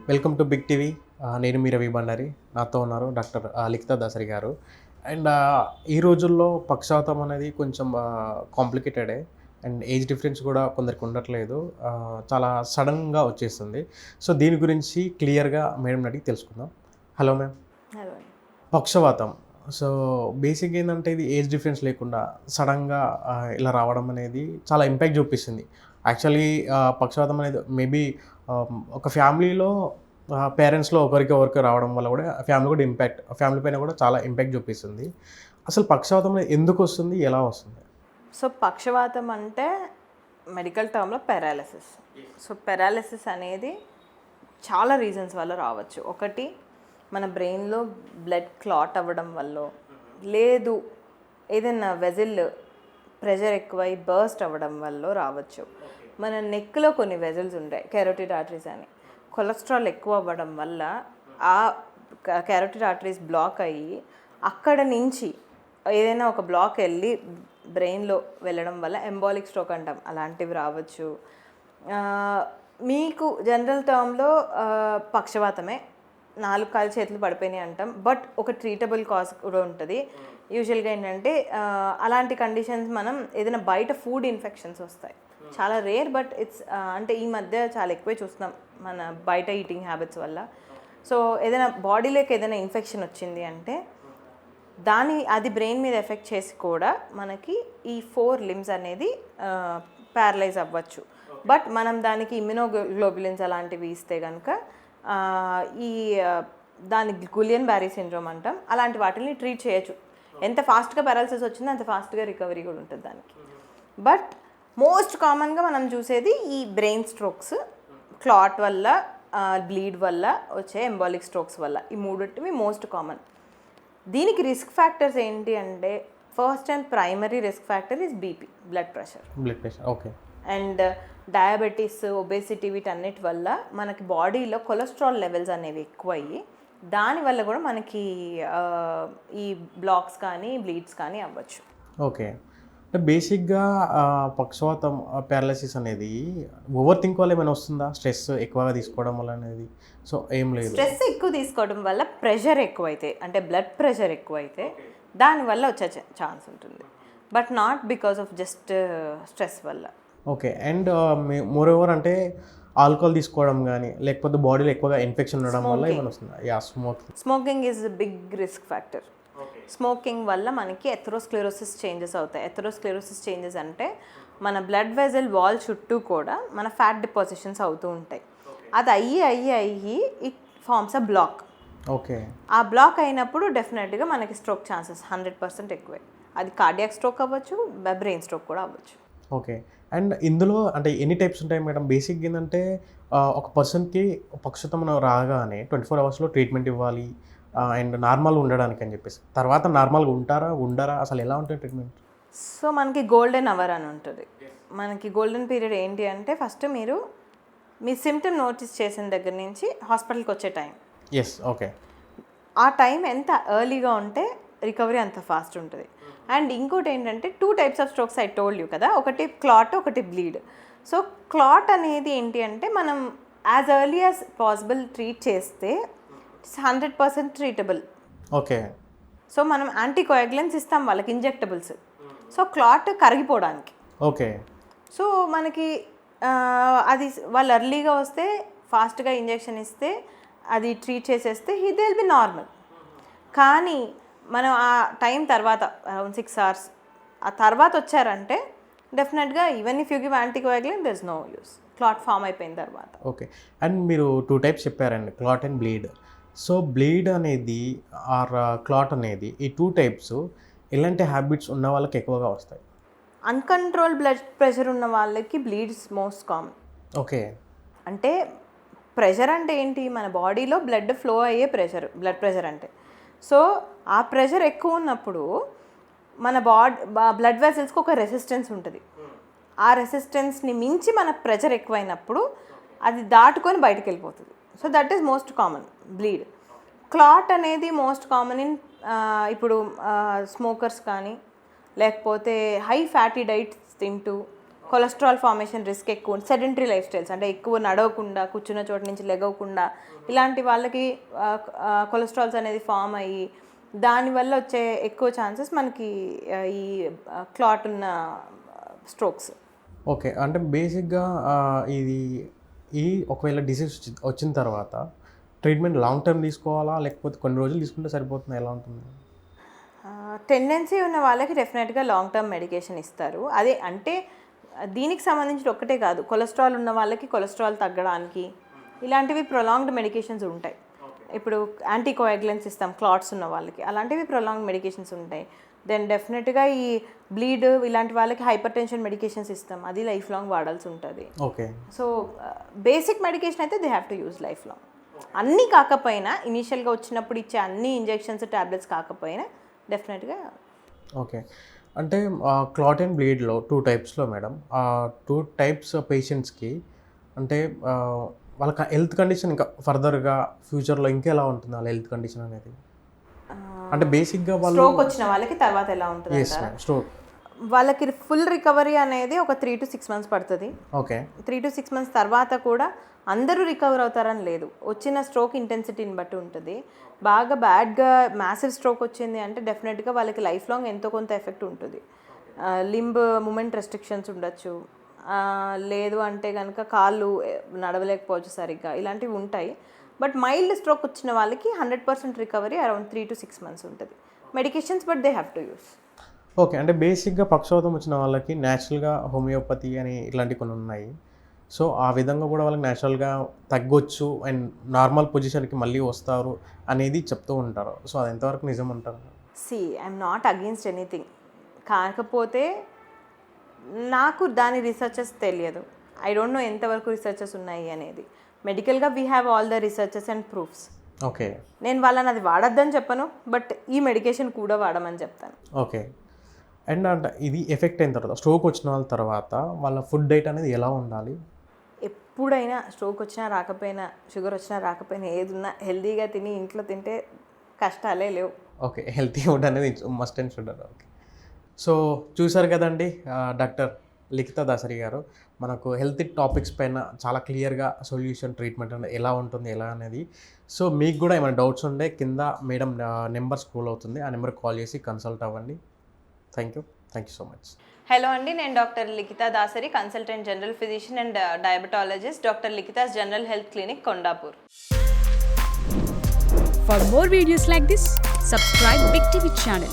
Welcome to big TV. నేను మీ రవి బండారి. నాతో ఉన్నారు డాక్టర్ లిఖితా దాసరి గారు. అండ్ ఈ రోజుల్లో పక్షవాతం అనేది కొంచెం కాంప్లికేటెడే. అండ్ ఏజ్ డిఫరెన్స్ కూడా కొందరికి ఉండట్లేదు. చాలా సడన్గా వచ్చేస్తుంది. సో దీని గురించి క్లియర్గా మేడంని అడిగి తెలుసుకుందాం. Hello ma'am. హలో. పక్షవాతం. సో బేసిక్గా ఏంటంటే ఇది ఏజ్ డిఫరెన్స్ లేకుండా సడన్గా ఇలా రావడం అనేది చాలా ఇంపాక్ట్ చూపిస్తుంది. యాక్చువల్లీ పక్షవాతం అనేది మేబీ ఒక ఫ్యామిలీలో పేరెంట్స్లో ఒకరికి రావడం వల్ల కూడా ఫ్యామిలీ పైన కూడా చాలా ఇంపాక్ట్ చూపిస్తుంది. అసలు పక్షవాతం అనేది ఎందుకు వస్తుంది, ఎలా వస్తుంది? సో పక్షవాతం అంటే మెడికల్ టర్మ్లో పెరాలిసిస్. సో పెరాలిసిస్ అనేది చాలా రీజన్స్ వల్ల రావచ్చు. ఒకటి, మన బ్రెయిన్లో బ్లడ్ క్లాట్ అవ్వడం వల్ల, లేదు ఏదైనా వెజిల్ ప్రెషర్ ఎక్కువై బర్స్ట్ అవ్వడం వల్ల రావచ్చు. మన నెక్లో కొన్ని వెజిల్స్ ఉంటాయి, కెరోటిడ్ ఆర్టరీస్ అని. కొలెస్ట్రాల్ ఎక్కువ అవ్వడం వల్ల ఆ కెరోటిడ్ ఆర్టరీస్ బ్లాక్ అయ్యి అక్కడ నుంచి ఏదైనా ఒక బ్లాక్ వెళ్ళి బ్రెయిన్లో వెళ్ళడం వల్ల ఎంబాలిక్ స్ట్రోక్ అంటాం, అలాంటివి రావచ్చు. మీకు జనరల్ టర్మ్లో పక్షవాతమే, 4 కాళ్ళు చేతులు పడిపోయినాయి అంటాం. బట్ ఒక ట్రీటబుల్ కాజ్ కూడా ఉంటుంది. యూజువల్గా ఏంటంటే అలాంటి కండిషన్స్ మనం ఏదైనా బయట ఫుడ్ ఇన్ఫెక్షన్స్ వస్తాయి, చాలా రేర్. బట్ ఇట్స్ అంటే ఈ మధ్య చాలా ఎక్కువే చూస్తున్నాం మన బయట ఈటింగ్ హ్యాబిట్స్ వల్ల. సో ఏదైనా బాడీలోకి ఏదైనా ఇన్ఫెక్షన్ వచ్చింది అంటే అది బ్రెయిన్ మీద ఎఫెక్ట్ చేసి కూడా మనకి ఈ 4 లిమ్స్ అనేది ప్యారలైజ్ అవ్వచ్చు. బట్ మనం దానికి ఇమ్యునోగ్లోబులిన్స్ అలాంటివి ఇస్తే కనుక దాని గులియన్ బ్యారీ సిండ్రోమ్ అంటాం, అలాంటి వాటిని ట్రీట్ చేయొచ్చు. ఎంత ఫాస్ట్గా పారాలసిస్ వచ్చిందో అంత ఫాస్ట్గా రికవరీ కూడా ఉంటుంది దానికి. బట్ మోస్ట్ కామన్గా మనం చూసేది ఈ బ్రెయిన్ స్ట్రోక్స్, క్లాట్ వల్ల, బ్లీడ్ వల్ల వచ్చే ఎంబాలిక్ స్ట్రోక్స్ వల్ల. ఈ మూడింటివి మోస్ట్ కామన్. దీనికి రిస్క్ ఫ్యాక్టర్స్ ఏంటి అంటే, first and primary risk factor is BP, blood pressure. Okay. And diabetes, obesity, వీటన్నిటి వల్ల మనకి బాడీలో కొలెస్ట్రాల్ లెవెల్స్ అనేవి ఎక్కువయ్యి దానివల్ల కూడా మనకి ఈ బ్లాక్స్ కానీ బ్లీడ్స్ కానీ అవ్వచ్చు. ఓకే. అంటే బేసిక్గా పక్షవాతం పారాలసిస్ అనేది ఓవర్ థింక్ వల్ల ఏమైనా వస్తుందా? స్ట్రెస్ ఎక్కువగా తీసుకోవడం వల్ల అనేది? సో ఏం లేదు. స్ట్రెస్ ఎక్కువ తీసుకోవడం వల్ల ప్రెషర్ ఎక్కువైతే, అంటే బ్లడ్ ప్రెషర్ ఎక్కువైతే దానివల్ల వచ్చే ఛాన్స్ ఉంటుంది. But not because of just stress వల్ల. ఓకే. అండ్ మోర్ ఓవర్ అంటే ఆల్కహాల్ తీసుకోవడం కానీ, లేకపోతే బాడీలో ఎక్కువగా ఇన్ఫెక్షన్ ఉండడం వల్ల ఏమైనా వస్తుందా? Smoking is big risk factor. Smoking వల్ల మనకి ఎథెరోస్క్లెరోసిస్ చేంజెస్ అవుతాయి. ఎథెరోస్క్లెరోసిస్ చేంజెస్ అంటే మన బ్లడ్ వెజల్ వాల్ చుట్టూ కూడా మన ఫ్యాట్ డిపాజిషన్స్ అవుతూ ఉంటాయి. అది అయ్యి it forms a block. Okay. ఆ బ్లాక్ అయినప్పుడు డెఫినెట్గా మనకి స్ట్రోక్ ఛాన్సెస్ 100% ఎక్కువే. అది కార్డియాక్ స్ట్రోక్ అవ్వచ్చు, బ్రెయిన్ స్ట్రోక్ కూడా అవ్వచ్చు. ఓకే. అండ్ ఇందులో అంటే ఎన్ని టైప్స్ ఉంటాయి మేడం? బేసిక్గా ఏంటంటే ఒక పర్సన్కి పక్షవాతం రాగానే 24 అవర్స్లో ట్రీట్మెంట్ ఇవ్వాలి అండ్ నార్మల్గా ఉండడానికి అని చెప్పేసి. తర్వాత నార్మల్గా ఉండరా? అసలు ఎలా ఉంటుంది ట్రీట్మెంట్? సో మనకి గోల్డెన్ అవర్ అని ఉంటుంది. మనకి గోల్డెన్ పీరియడ్ ఏంటి అంటే, ఫస్ట్ మీరు మీ సిమ్టమ్ నోటీస్ చేసిన దగ్గర నుంచి హాస్పిటల్కి వచ్చే టైం. ఎస్. ఓకే. ఆ టైం ఎంత ఎర్లీగా ఉంటే రికవరీ అంత ఫాస్ట్ ఉంటుంది. అండ్ ఇంకోటి ఏంటంటే 2 types of strokes I told you కదా, ఒకటి క్లాట్, ఒకటి బ్లీడ్. సో క్లాట్ అనేది ఏంటి అంటే, మనం as early as possible treat చేస్తే 100% ట్రీటబుల్. ఓకే. సో మనం యాంటీకోయాగులెంట్స్ ఇస్తాం వాళ్ళకి, ఇంజెక్టబుల్స్. సో క్లాట్ కరిగిపోవడానికి. ఓకే. సో మనకి అది వాళ్ళు ఎర్లీగా వస్తే ఫాస్ట్గా ఇంజెక్షన్ ఇస్తే అది ట్రీట్ చేసేస్తే దే విల్ బి నార్మల్. కానీ మనం ఆ టైం తర్వాత అరౌండ్ 6 hours ఆ తర్వాత వచ్చారంటే డెఫినెట్గా even if you give anticoagulant there is no use, clot form అయిపోయిన తర్వాత. ఓకే. అండ్ మీరు 2 types చెప్పారండి, clot and bleed. So bleed అనేది ఆర్ క్లాట్ అనేది, ఈ 2 types ఎలాంటి హ్యాబిట్స్ ఉన్న వాళ్ళకి ఎక్కువగా వస్తాయి? అన్కంట్రోల్ బ్లడ్ ప్రెషర్ ఉన్న వాళ్ళకి బ్లీడ్స్ మోస్ట్ కామన్. ఓకే. అంటే ప్రెషర్ అంటే ఏంటి, మన బాడీలో బ్లడ్ ఫ్లో అయ్యే ప్రెషర్, బ్లడ్ ప్రెషర్ అంటే. సో ఆ ప్రెషర్ ఎక్కువ ఉన్నప్పుడు మన బ్లడ్ వెసల్స్కి ఒక రెసిస్టెన్స్ ఉంటుంది. ఆ రెసిస్టెన్స్ని మించి మన ప్రెషర్ ఎక్కువైనప్పుడు అది దాటుకొని బయటకు వెళ్ళిపోతుంది. So that is most common bleed. Clot అనేది మోస్ట్ కామన్ ఇన్ ఇప్పుడు స్మోకర్స్ కానీ, లేకపోతే హై ఫ్యాటీ డైట్స్ తింటూ కొలెస్ట్రాల్ ఫార్మేషన్ రిస్క్ ఎక్కువ, సెడెంటరీ లైఫ్ స్టైల్స్ అంటే ఎక్కువ నడవకుండా కూర్చున్న చోటు నుంచి లెగవకుండా ఇలాంటి వాళ్ళకి కొలెస్ట్రాల్స్ అనేది ఫామ్ అయ్యి దానివల్ల వచ్చే ఎక్కువ ఛాన్సెస్ మనకి ఈ క్లాట్ ఉన్న స్ట్రోక్స్. ఓకే, అంటే బేసిక్గా ఇది ఒకవేళ డిసీజ్ వచ్చిన తర్వాత ట్రీట్మెంట్ లాంగ్ టర్మ్ తీసుకోవాలా లేకపోతే కొన్ని రోజులు తీసుకుంటే సరిపోతుందా, ఎలా ఉంటుంది? టెండెన్సీ ఉన్న వాళ్ళకి డెఫినెట్గా లాంగ్ టర్మ్ మెడికేషన్ ఇస్తారు. అదే అంటే దీనికి సంబంధించి ఒక్కటే కాదు, కొలెస్ట్రాల్ ఉన్న వాళ్ళకి కొలెస్ట్రాల్ తగ్గడానికి ఇలాంటివి ప్రొలాంగ్డ్ మెడికేషన్స్ ఉంటాయి. ఇప్పుడు యాంటీకోయాగులెంట్స్ ఇస్తాం క్లాట్స్ ఉన్న వాళ్ళకి, అలాంటివి ప్రొలాంగ్డ్ మెడికేషన్స్ ఉంటాయి. దెన్ డెఫినెట్గా ఈ బ్లీడ్ ఇలాంటి వాళ్ళకి హైపర్ టెన్షన్ మెడికేషన్స్ ఇస్తాం, అది లైఫ్ లాంగ్ వాడాల్సి ఉంటుంది. ఓకే, సో బేసిక్ మెడికేషన్ అయితే they have to use life long. అన్నీ కాకపోయినా ఇనీషియల్గా వచ్చినప్పుడు ఇచ్చే అన్ని ఇంజెక్షన్స్ ట్యాబ్లెట్స్ కాకపోయినా డెఫినెట్గా. ఓకే, అంటే క్లాట్ అండ్ బ్లీడ్లో 2 టైప్స్లో మేడం, 2 టైప్స్ పేషెంట్స్కి అంటే వాళ్ళకి హెల్త్ కండిషన్ ఇంకా ఫర్దర్గా ఫ్యూచర్లో ఇంకా ఎలా ఉంటుంది వాళ్ళ హెల్త్ కండిషన్ అనేది? అంటే బేసిక్గా వాళ్ళు స్ట్రోక్ వచ్చిన వాళ్ళకి తర్వాత ఎలా ఉంటుంది అంటారా? స్ట్రోక్ వాళ్ళకి ఫుల్ రికవరీ అనేది ఒక 3 to 6 months పడుతుంది. ఓకే, 3 to 6 months తర్వాత కూడా అందరూ రికవర్ అవుతారని లేదు, వచ్చిన స్ట్రోక్ ఇంటెన్సిటీని బట్టి ఉంటుంది. బాగా బ్యాడ్గా మ్యాసివ్ స్ట్రోక్ వచ్చింది అంటే డెఫినెట్గా వాళ్ళకి లైఫ్ లాంగ్ ఎంతో కొంత ఎఫెక్ట్ ఉంటుంది. లింబ్ మూమెంట్ రెస్ట్రిక్షన్స్ ఉండొచ్చు, లేదు అంటే కనుక కాళ్ళు నడవలేకపోవచ్చు సరిగ్గా, ఇలాంటివి ఉంటాయి. బట్ మైల్డ్ స్ట్రోక్ వచ్చిన వాళ్ళకి 100% రికవరీ అరౌండ్ 3 to 6 months ఉంటుంది. Medications but they have to use. Okay, అంటే బేసిక్గా పక్షవాతం వచ్చిన వాళ్ళకి న్యాచురల్గా హోమియోపతి అని ఇట్లాంటివి కొన్ని ఉన్నాయి. సో ఆ విధంగా కూడా వాళ్ళకి న్యాచురల్గా తగ్గొచ్చు అండ్ నార్మల్ పొజిషన్కి మళ్ళీ వస్తారు అనేది చెప్తూ ఉంటారు. సో అది ఎంతవరకు నిజం అంటారు? ఐఎమ్ నాట్ అగెయిన్స్ట్ ఎనీథింగ్, కాకపోతే నాకు దాని రీసెర్చెస్ తెలియదు. ఐ డోంట్ నో ఎంతవరకు రీసెర్చెస్ ఉన్నాయి అనేది. మెడికల్గా we have all the researches and proofs. Okay, నేను వాళ్ళని అది వాడొద్దని చెప్పను, బట్ ఈ మెడికేషన్ కూడా వాడమని చెప్తాను. ఓకే, అండ్ అంటే ఇది ఎఫెక్ట్ అయిన తర్వాత స్ట్రోక్ వచ్చిన వాళ్ళ తర్వాత వాళ్ళ ఫుడ్ డైట్ అనేది ఎలా ఉండాలి? ఎప్పుడైనా స్ట్రోక్ వచ్చినా రాకపోయినా, షుగర్ వచ్చినా రాకపోయినా, ఏదున్నా హెల్తీగా తిని ఇంట్లో తింటే కష్టాలే లేవు. ఓకే, హెల్తీ ఫుడ్ అనేది must and should. Okay, so చూసారు కదండి, డాక్టర్ లిఖితా దాసరి గారు మనకు హెల్త్ టాపిక్స్ పైన చాలా క్లియర్గా సొల్యూషన్ ట్రీట్మెంట్ అనేది ఎలా ఉంటుంది ఎలా అనేది. సో మీకు కూడా ఏమైనా డౌట్స్ ఉంటే కింద మేడం నెంబర్ స్క్రోల్ అవుతుంది, ఆ నెంబర్కి కాల్ చేసి కన్సల్ట్ అవ్వండి. Thank you so much. Hello అండి, నేను doctor Likhitha Dasari, consultant general physician and diabetologist, doctor Likhitha's general health clinic, Kondapur. For more videos like this, subscribe Big TV channel.